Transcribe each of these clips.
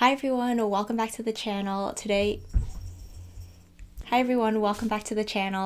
Hi everyone, welcome back to the channel.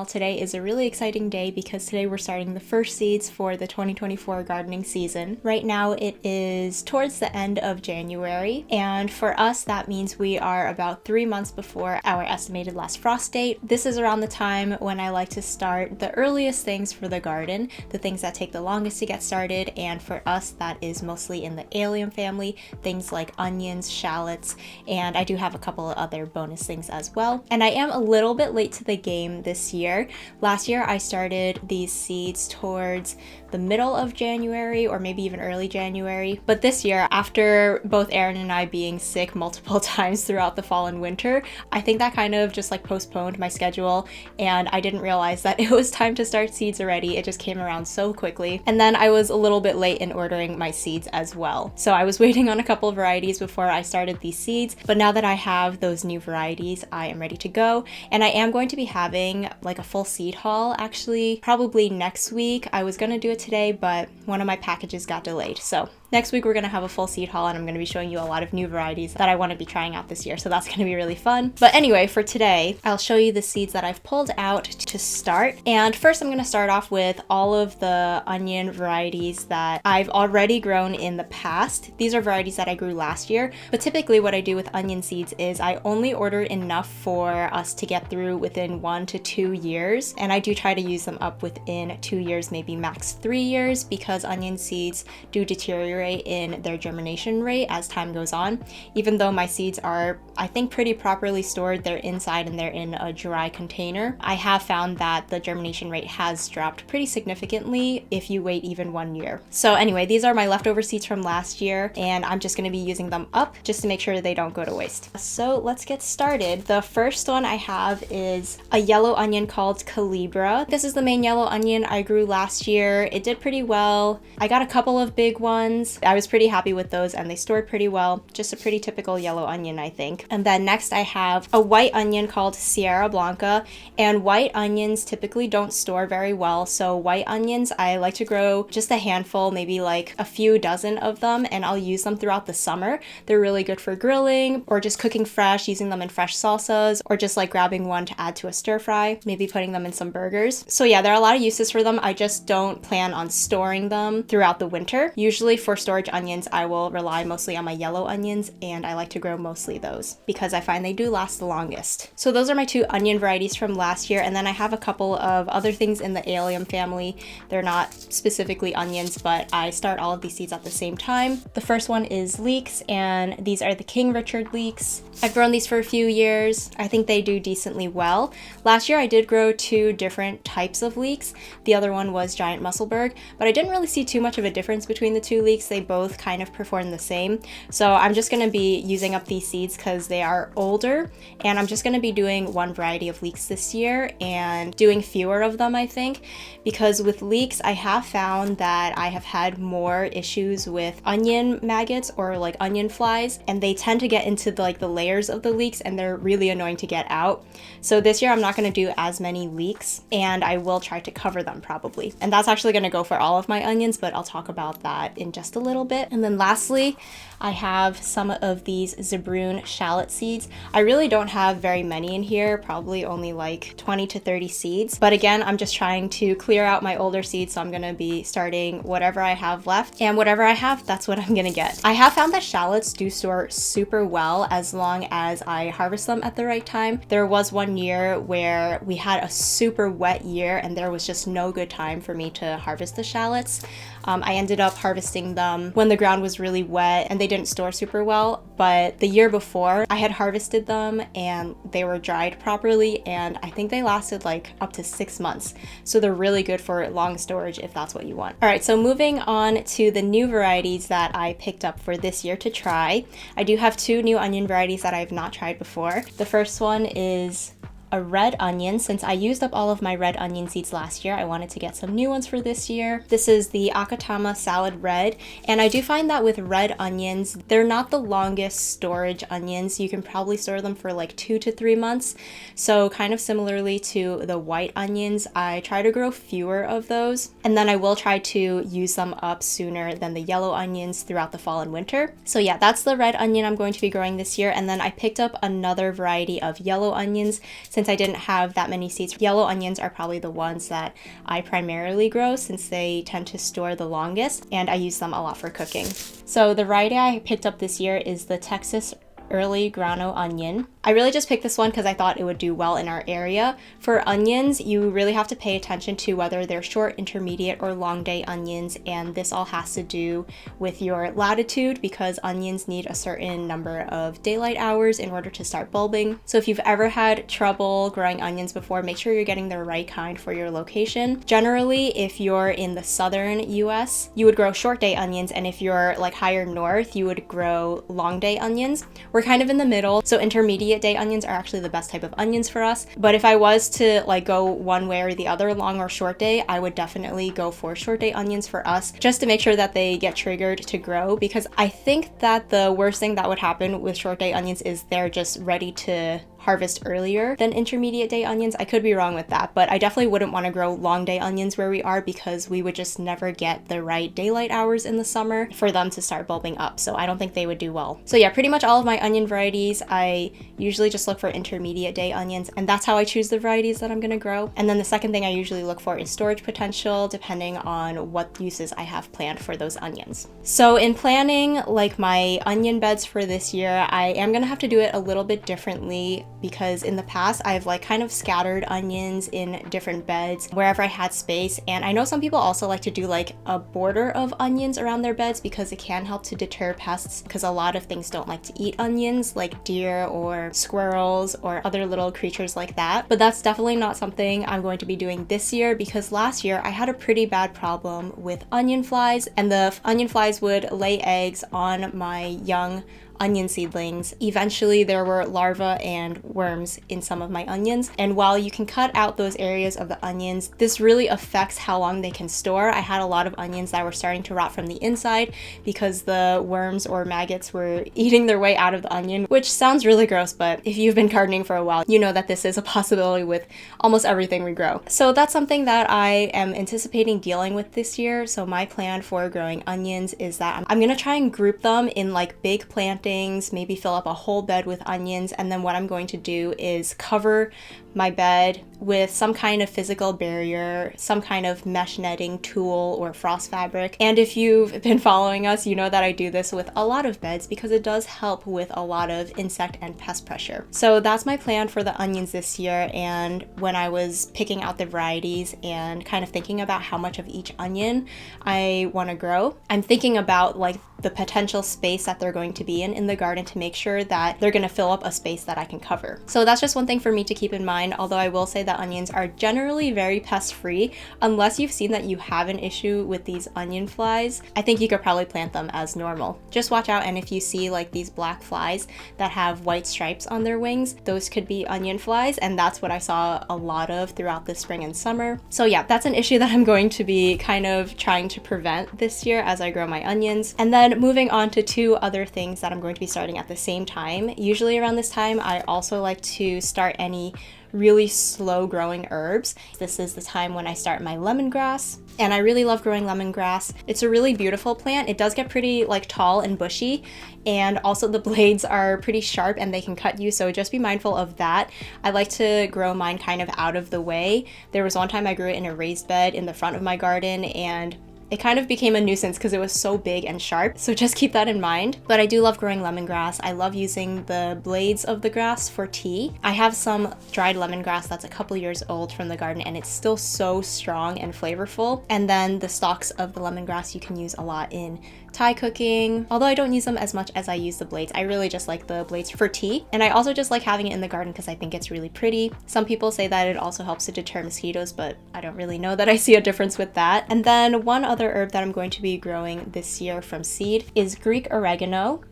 Today is a really exciting day because today we're starting the first seeds for the 2024 gardening season. Right now it is towards the end of January, and for us that means we are about 3 months before our estimated last frost date. This is around the time when I like to start the earliest things for the garden, the things that take the longest to get started, and for us that is mostly in the allium family, things like onions, shallots, and I do have a couple of other bonus things as well. And I am a little bit late to the game this year. Last year I started these seeds towards the middle of January or maybe even early January, but this year, after both Aaron and I being sick multiple times throughout the fall and winter, I think that kind of just like postponed my schedule, and I didn't realize that it was time to start seeds already. It just came around so quickly, and then I was a little bit late in ordering my seeds as well. So I was waiting on a couple of varieties before I started these seeds, but now that I have those new varieties, I am ready to go, and I am going to be having like a full seed haul actually probably next week. I was gonna do it today, but one of my packages got delayed, so next week we're going to have a full seed haul, and I'm going to be showing you a lot of new varieties that I want to be trying out this year, so that's going to be really fun. But anyway, for today, I'll show you the seeds that I've pulled out to start. And first I'm going to start off with all of the onion varieties that I've already grown in the past. These are varieties that I grew last year, but typically what I do with onion seeds is I only order enough for us to get through within 1 to 2 years, and I do try to use them up within 2 years, maybe max 3 years, because onion seeds do deteriorate in their germination rate as time goes on. Even though my seeds are, I think, pretty properly stored, they're inside and they're in a dry container, I have found that the germination rate has dropped pretty significantly if you wait even 1 year. So anyway, these are my leftover seeds from last year, and I'm just going to be using them up just to make sure they don't go to waste. So let's get started. The first one I have is a yellow onion called Calibra. This is the main yellow onion I grew last year. It did pretty well. I got a couple of big ones. I was pretty happy with those, and they stored pretty well. Just a pretty typical yellow onion, I think. And then next I have a white onion called Sierra Blanca, and white onions typically don't store very well, so white onions I like to grow just a handful, maybe like a few dozen of them, and I'll use them throughout the summer. They're really good for grilling or just cooking fresh, using them in fresh salsas, or just like grabbing one to add to a stir fry, maybe putting them in some burgers. So yeah, there are a lot of uses for them. I just don't plan on storing them throughout the winter. Usually for storage onions, I will rely mostly on my yellow onions, and I like to grow mostly those because I find they do last the longest. So those are my two onion varieties from last year, and then I have a couple of other things in the allium family. They're not specifically onions, but I start all of these seeds at the same time. The first one is leeks, and these are the King Richard leeks. I've grown these for a few years. I think they do decently well. Last year I did grow 2 different types of leeks. The other one was Giant Musselburgh, but I didn't really see too much of a difference between the 2 leeks. They both kind of perform the same. So I'm just going to be using up these seeds because they are older, and I'm just going to be doing one variety of leeks this year and doing fewer of them, I think, because with leeks I have found that I have had more issues with onion maggots or like onion flies, and they tend to get into the layers of the leeks, and they're really annoying to get out. So this year I'm not going to do as many leeks, and I will try to cover them probably. And that's actually going to go for all of my onions, but I'll talk about that in just a little bit. And then lastly, I have some of these Zebrune shallot seeds. I really don't have very many in here, probably only like 20 to 30 seeds. But again, I'm just trying to clear out my older seeds, so I'm gonna be starting whatever I have left, and whatever I have, that's what I'm gonna get. I have found that shallots do store super well as long as I harvest them at the right time. There was one year where we had a super wet year, and there was just no good time for me to harvest the shallots. I ended up harvesting them when the ground was really wet, and they didn't store super well, but the year before I had harvested them and they were dried properly, and I think they lasted like up to 6 months. So they're really good for long storage if that's what you want. All right, so moving on to the new varieties that I picked up for this year to try. I do have 2 new onion varieties that I have not tried before. The first one is a red onion. Since I used up all of my red onion seeds last year, I wanted to get some new ones for this year. This is the Akatama Salad Red, and I do find that with red onions, they're not the longest storage onions. You can probably store them for like 2 to 3 months. So kind of similarly to the white onions, I try to grow fewer of those, and then I will try to use them up sooner than the yellow onions throughout the fall and winter. So yeah, that's the red onion I'm going to be growing this year. And then I picked up another variety of yellow onions since I didn't have that many seeds. Yellow onions are probably the ones that I primarily grow since they tend to store the longest, and I use them a lot for cooking. So the variety I picked up this year is the Texas Early Grano Onion. I really just picked this one because I thought it would do well in our area. For onions, you really have to pay attention to whether they're short, intermediate, or long day onions, and this all has to do with your latitude because onions need a certain number of daylight hours in order to start bulbing. So if you've ever had trouble growing onions before, make sure you're getting the right kind for your location. Generally, if you're in the southern US, you would grow short day onions, and if you're like higher north, you would grow long day onions. We're kind of in the middle, so intermediate day onions are actually the best type of onions for us. But if I was to like go one way or the other, long or short day, I would definitely go for short day onions for us, just to make sure that they get triggered to grow, because I think that the worst thing that would happen with short day onions is they're just ready to harvest earlier than intermediate day onions. I could be wrong with that, but I definitely wouldn't want to grow long day onions where we are because we would just never get the right daylight hours in the summer for them to start bulbing up. So I don't think they would do well. So yeah, pretty much all of my onion varieties, I usually just look for intermediate day onions, and that's how I choose the varieties that I'm going to grow. And then the second thing I usually look for is storage potential, depending on what uses I have planned for those onions. So in planning like my onion beds for this year, I am going to have to do it a little bit differently, because in the past I've like kind of scattered onions in different beds wherever I had space. And I know some people also like to do like a border of onions around their beds because it can help to deter pests, because a lot of things don't like to eat onions, like deer or squirrels or other little creatures like that. But that's definitely not something I'm going to be doing this year, because last year I had a pretty bad problem with onion flies, and the onion flies would lay eggs on my young onion seedlings. Eventually there were larvae and worms in some of my onions, and while you can cut out those areas of the onions, this really affects how long they can store. I had a lot of onions that were starting to rot from the inside because the worms or maggots were eating their way out of the onion, which sounds really gross, but if you've been gardening for a while, you know that this is a possibility with almost everything we grow. So that's something that I am anticipating dealing with this year. So my plan for growing onions is that I'm gonna try and group them in like big plantings, maybe fill up a whole bed with onions, and then what I'm going to do is cover my bed with some kind of physical barrier, some kind of mesh netting tool or frost fabric. And if you've been following us, you know that I do this with a lot of beds because it does help with a lot of insect and pest pressure. So that's my plan for the onions this year. And when I was picking out the varieties and kind of thinking about how much of each onion I want to grow, I'm thinking about like the potential space that they're going to be in the garden to make sure that they're going to fill up a space that I can cover. So that's just one thing for me to keep in mind, although I will say that onions are generally very pest free. Unless you've seen that you have an issue with these onion flies, I think you could probably plant them as normal. Just watch out, and if you see like these black flies that have white stripes on their wings, those could be onion flies, and that's what I saw a lot of throughout the spring and summer. So yeah, that's an issue that I'm going to be kind of trying to prevent this year as I grow my onions. And then moving on to two other things that I'm going to be starting at the same time. Usually around this time, I also like to start any really slow growing herbs. This is the time when I start my lemongrass, and I really love growing lemongrass. It's a really beautiful plant. It does get pretty like tall and bushy, and also the blades are pretty sharp and they can cut you, so just be mindful of that. I like to grow mine kind of out of the way. There was one time I grew it in a raised bed in the front of my garden, and it kind of became a nuisance because it was so big and sharp, so just keep that in mind. But I do love growing lemongrass. I love using the blades of the grass for tea. I have some dried lemongrass that's a couple years old from the garden, and it's still so strong and flavorful. And then the stalks of the lemongrass you can use a lot in Thai cooking, although I don't use them as much as I use the blades. I really just like the blades for tea, and I also just like having it in the garden because I think it's really pretty. Some people say that it also helps to deter mosquitoes, but I don't really know that I see a difference with that. And then one other herb that I'm going to be growing this year from seed is Greek oregano.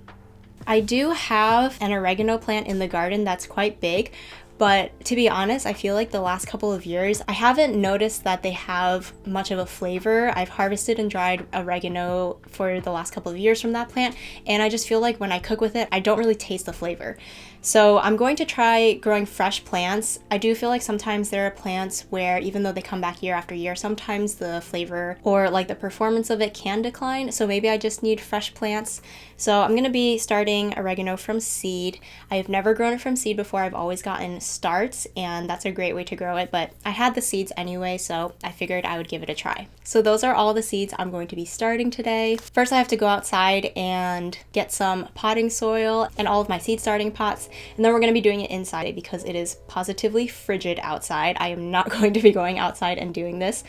I do have an oregano plant in the garden that's quite big, But to be honest, I feel like the last couple of years, I haven't noticed that they have much of a flavor. I've harvested and dried oregano for the last couple of years from that plant, and I just feel like when I cook with it, I don't really taste the flavor. So I'm going to try growing fresh plants. I do feel like sometimes there are plants where even though they come back year after year, sometimes the flavor or like the performance of it can decline. So maybe I just need fresh plants. So I'm going to be starting oregano from seed. I have never grown it from seed before. I've always gotten starts, and that's a great way to grow it, but I had the seeds anyway, so I figured I would give it a try. So those are all the seeds I'm going to be starting today. First, I have to go outside and get some potting soil and all of my seed starting pots, and then we're going to be doing it inside because it is positively frigid outside. I am not going to be going outside and doing this.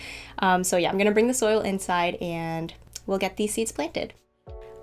So yeah, I'm going to bring the soil inside and we'll get these seeds planted.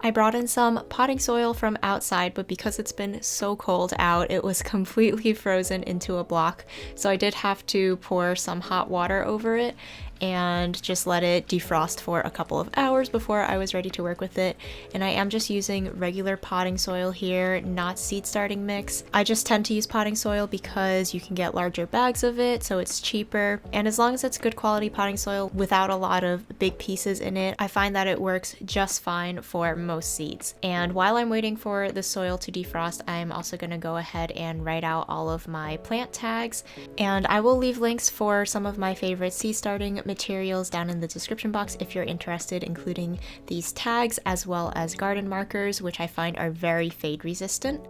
I brought in some potting soil from outside, but because it's been so cold out, it was completely frozen into a block. So I did have to pour some hot water over it and just let it defrost for a couple of hours before I was ready to work with it. And I am just using regular potting soil here, not seed starting mix. I just tend to use potting soil because you can get larger bags of it, so it's cheaper. And as long as it's good quality potting soil without a lot of big pieces in it, I find that it works just fine for most seeds. And while I'm waiting for the soil to defrost, I'm also going to go ahead and write out all of my plant tags. And I will leave links for some of my favorite seed starting materials down in the description box if you're interested, including these tags as well as garden markers, which I find are very fade resistant.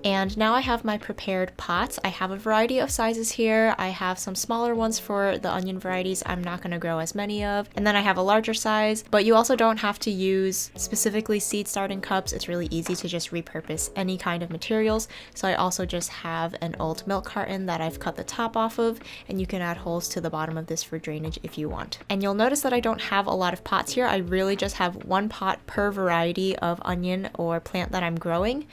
And now I have my prepared pots. I have a variety of sizes here. I have some smaller ones for the onion varieties I'm not going to grow as many of. And then I have a larger size, but you also don't have to use specifically seed starting cups. It's really easy to just repurpose any kind of materials. So I also just have an old milk carton that I've cut the top off of, and you can add holes to the bottom of this for drainage if you want. And you'll notice that I don't have a lot of pots here. I really just have one pot per variety of onion or plant that I'm growing.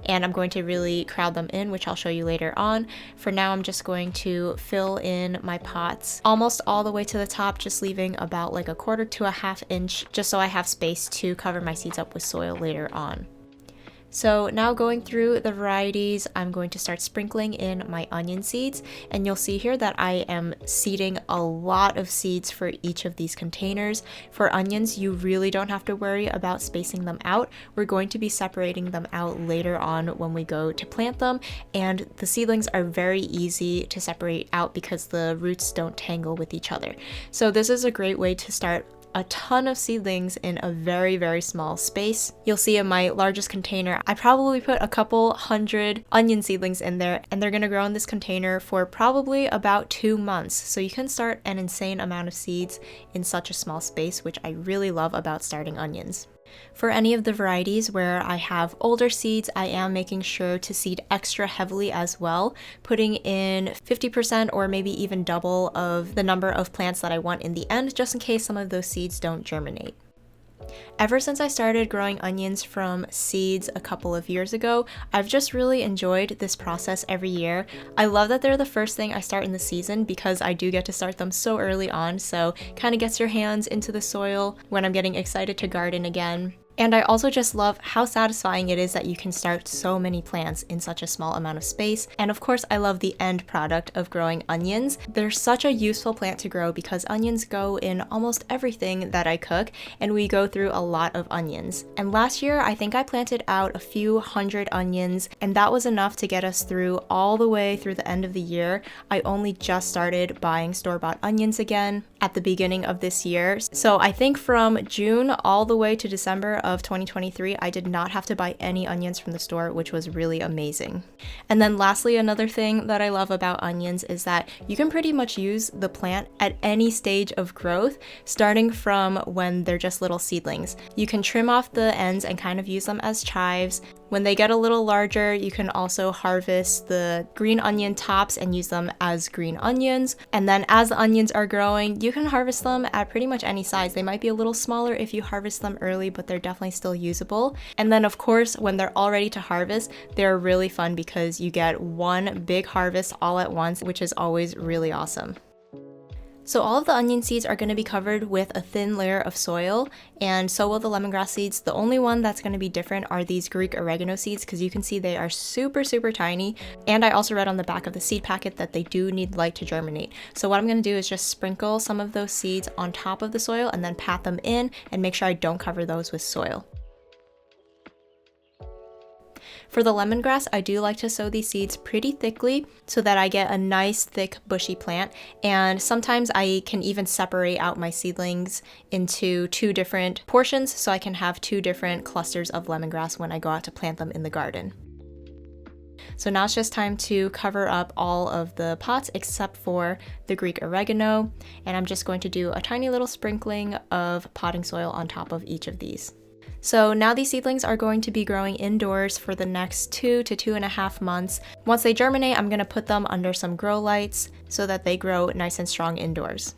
And I'm going to really crowd them in, which I'll show you later on. For now, I'm just going to fill in my pots almost all the way to the top, just leaving about like 1/4 to 1/2 inch, just so I have space to cover my seeds up with soil later on. So now going through the varieties, I'm going to start sprinkling in my onion seeds, and you'll see here that I am seeding a lot of seeds for each of these containers. For onions, you really don't have to worry about spacing them out. We're going to be separating them out later on when we go to plant them, and the seedlings are very easy to separate out because the roots don't tangle with each other. So this is a great way to start a ton of seedlings in a very, very small space. You'll see in my largest container, I probably put a couple hundred onion seedlings in there, and they're gonna grow in this container for probably about 2 months. So you can start an insane amount of seeds in such a small space, which I really love about starting onions. For any of the varieties where I have older seeds, I am making sure to seed extra heavily as well, putting in 50% or maybe even double of the number of plants that I want in the end, just in case some of those seeds don't germinate. Ever since I started growing onions from seeds a couple of years ago, I've just really enjoyed this process every year. I love that they're the first thing I start in the season because I do get to start them so early on, so kind of gets your hands into the soil when I'm getting excited to garden again. And I also just love how satisfying it is that you can start so many plants in such a small amount of space. And of course, I love the end product of growing onions. They're such a useful plant to grow because onions go in almost everything that I cook, and we go through a lot of onions. And last year, I think I planted out a few hundred onions, and that was enough to get us through all the way through the end of the year. I only just started buying store-bought onions again at the beginning of this year. So I think from June all the way to December of 2023, I did not have to buy any onions from the store, which was really amazing. And then lastly, another thing that I love about onions is that you can pretty much use the plant at any stage of growth, starting from when they're just little seedlings. You can trim off the ends and kind of use them as chives. When they get a little larger, you can also harvest the green onion tops and use them as green onions. And then as the onions are growing, you can harvest them at pretty much any size. They might be a little smaller if you harvest them early, but they're definitely still usable. And then of course, when they're all ready to harvest, they're really fun because you get one big harvest all at once, which is always really awesome. So all of the onion seeds are going to be covered with a thin layer of soil, and so will the lemongrass seeds. The only one that's going to be different are these Greek oregano seeds, because you can see they are super tiny, and I also read on the back of the seed packet that they do need light to germinate. So what I'm going to do is just sprinkle some of those seeds on top of the soil and then pat them in and make sure I don't cover those with soil. For the lemongrass, I do like to sow these seeds pretty thickly so that I get a nice thick bushy plant, and sometimes I can even separate out my seedlings into 2 different portions so I can have 2 different clusters of lemongrass when I go out to plant them in the garden. So now it's just time to cover up all of the pots except for the Greek oregano, and I'm just going to do a tiny little sprinkling of potting soil on top of each of these. So now these seedlings are going to be growing indoors for the next 2 to 2.5 months. Once they germinate, I'm going to put them under some grow lights so that they grow nice and strong indoors.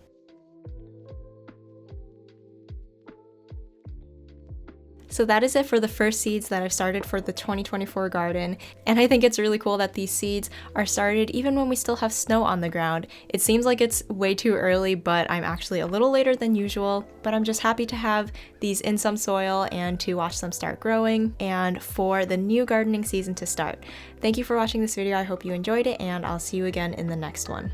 So that is it for the first seeds that I've started for the 2024 garden, and I think it's really cool that these seeds are started even when we still have snow on the ground. It seems like it's way too early, but I'm actually a little later than usual, but I'm just happy to have these in some soil and to watch them start growing and for the new gardening season to start. Thank you for watching this video. I hope you enjoyed it, and I'll see you again in the next one.